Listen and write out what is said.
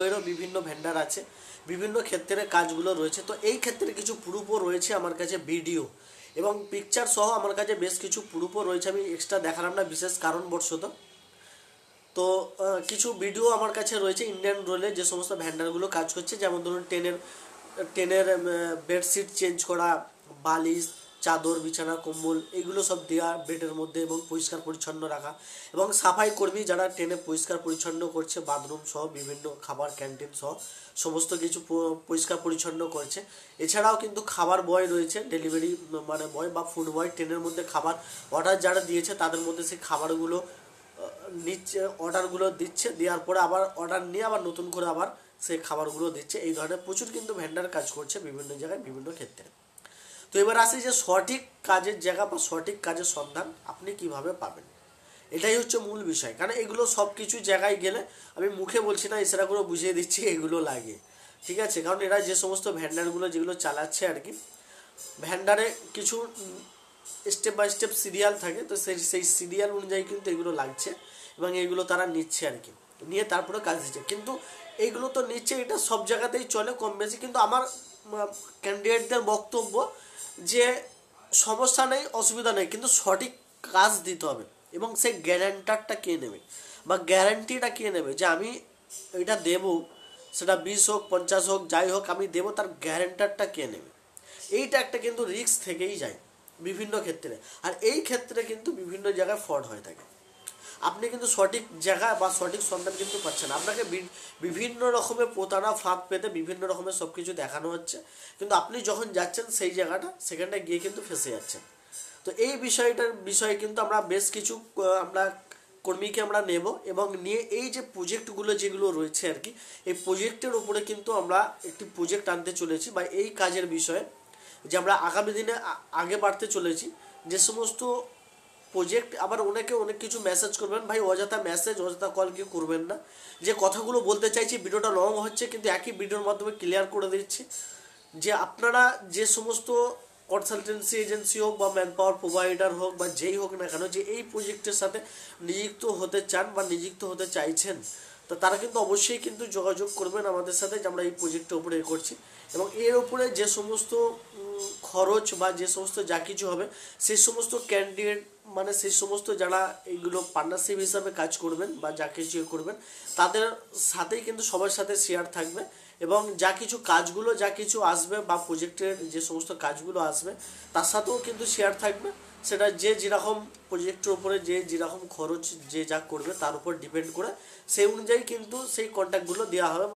এরও বিভিন্ন ভেন্ডার আছে, বিভিন্ন ক্ষেত্রে কাজগুলো রয়েছে। তো এই ক্ষেত্রে কিছু প্রুফও রয়েছে আমার কাছে, ভিডিও এবং পিকচার সহ আমার কাছে বেশ কিছু প্রুফও রয়েছে, আমি এক্সট্রা দেখালাম না বিশেষ কারণবশত। তো কিছু ভিডিও আমার কাছে রয়েছে ইন্ডিয়ান রোলে যে সমস্ত ভ্যান্ডারগুলো কাজ করছে, যেমন ধরুন ট্রেনের বেডশিট চেঞ্জ করা, বালিশ, চাদর, বিছানা, কম্বল এইগুলো সব দেওয়া বেডের মধ্যে এবং পরিষ্কার পরিচ্ছন্ন রাখা, এবং সাফাই কর্মী যারা ট্রেনে পরিষ্কার পরিচ্ছন্ন করছে, বাথরুম সহ বিভিন্ন খাবার ক্যান্টিন সহ সমস্ত কিছু পরিষ্কার পরিচ্ছন্ন করছে। এছাড়াও কিন্তু খাবার বয় রয়েছে, ডেলিভারি মানে বয় বা ফুড বয়, ট্রেনের মধ্যে খাবার অর্ডার যারা দিয়েছে তাদের মধ্যে সেই খাবারগুলো নিচ্ছে, অর্ডারগুলো দিচ্ছে, দেওয়ার পরে আবার অর্ডার নিয়ে আবার নতুন করে আবার সেই খাবারগুলো দিচ্ছে। এই ধরনের প্রচুর কিন্তু ভেন্ডার কাজ করছে বিভিন্ন জায়গায় বিভিন্ন ক্ষেত্রে। তো এবার আসি যে সঠিক কাজের জায়গা বা সঠিক কাজের সন্ধান আপনি কিভাবে পাবেন, এটাই হচ্ছে মূল বিষয়। কারণ এগুলো সব কিছু জায়গায় গেলে আমি মুখে বলছি না, ইশারাগুলো বুঝিয়ে দিচ্ছি, এগুলো লাগে, ঠিক আছে। কারণ এরা যে সমস্ত ভেন্ডারগুলো যেগুলো চালাচ্ছে আর কি, ভ্যান্ডারে কিছু স্টেপ বাই স্টেপ সিরিয়াল থাকে, তো সেই সিরিয়াল অনুযায়ী কিন্তু এগুলো লাগছে এবং এইগুলো তারা নিচ্ছে আর কি, নিয়ে তারপরে কাজ দিচ্ছে। কিন্তু এইগুলো তো নিচ্ছে, এটা সব জায়গাতেই চলে কম বেশি। কিন্তু আমার ক্যান্ডিডেটদের বক্তব্য যে সমস্যা নেই, অসুবিধা নেই, কিন্তু সঠিক কাজ দিতে হবে এবং সেই গ্যারান্টারটা কে নেবে বা গ্যারান্টিটা কে নেবে যে আমি এটা দেবো, সেটা 20 হোক 50 হোক যাই হোক আমি দেবো, তার গ্যারান্টারটা কে নেবে। এইটা একটা কিন্তু রিস্ক থেকেই যায় বিভিন্ন ক্ষেত্রে, আর এই ক্ষেত্রে কিন্তু বিভিন্ন জায়গায় ফ্রড হয়ে থাকে। আপনি কিন্তু সঠিক জায়গা বা সঠিক সন্ধান কিন্তু পাচ্ছেন না, আপনাকে বিভিন্ন রকমের প্রতারণা ফাঁদ পেতে বিভিন্ন রকমের সব কিছু দেখানো হচ্ছে, কিন্তু আপনি যখন যাচ্ছেন সেই জায়গাটা সেখানটায় গিয়ে কিন্তু ফেঁসে যাচ্ছেন। তো এই বিষয়ে কিন্তু আমরা বেশ কিছু আমরা কর্মীকে আমরা নেব এবং নিয়ে এই যে প্রজেক্টগুলো যেগুলো রয়েছে আর কি, এই প্রজেক্টের উপরে কিন্তু আমরা একটি প্রজেক্ট আনতে চলেছি বা এই কাজের বিষয়ে যে আমরা আগামী দিনে আগে বাড়তে চলেছি। যে সমস্ত প্রজেক্ট, আবার অনেকে অনেক কিছু মেসেজ করবেন, ভাই অযথা মেসেজ অযথা কল কেউ করবেন না, যে কথাগুলো বলতে চাইছি ভিডিওটা লং হচ্ছে কিন্তু একই ভিডিওর মাধ্যমে ক্লিয়ার করে দিচ্ছি যে আপনারা যে সমস্ত কনসালটেন্সি এজেন্সি হোক বা ম্যান পাওয়ার প্রোভাইডার হোক বা যেই হোক না কেন, যে এই প্রজেক্টের সাথে নিযুক্ত হতে চান বা নিযুক্ত হতে চাইছেন, তো তারা কিন্তু অবশ্যই কিন্তু যোগাযোগ করবেন আমাদের সাথে, যে আমরা এই প্রজেক্টের উপরে করছি এবং এর উপরে যে সমস্ত খরচ বা যে সমস্ত যা কিছু হবে সেই সমস্ত ক্যান্ডিডেট মানে সেই সমস্ত যারা এইগুলো পার্টনারশিপ হিসাবে কাজ করবেন বা যা কিছু করবেন তাদের সাথেই কিন্তু সবার সাথে শেয়ার থাকবে, এবং যা কিছু কাজগুলো যা কিছু আসবে বা প্রজেক্টের যে সমস্ত কাজগুলো আসবে তার সাথেও কিন্তু শেয়ার থাকবে। সেটা যে যেরকম প্রজেক্টের উপরে যে যেরকম খরচ যে যা করবে তার উপর ডিপেন্ড করে সেই অনুযায়ী কিন্তু সেই কন্ট্যাক্টগুলো দেওয়া হবে।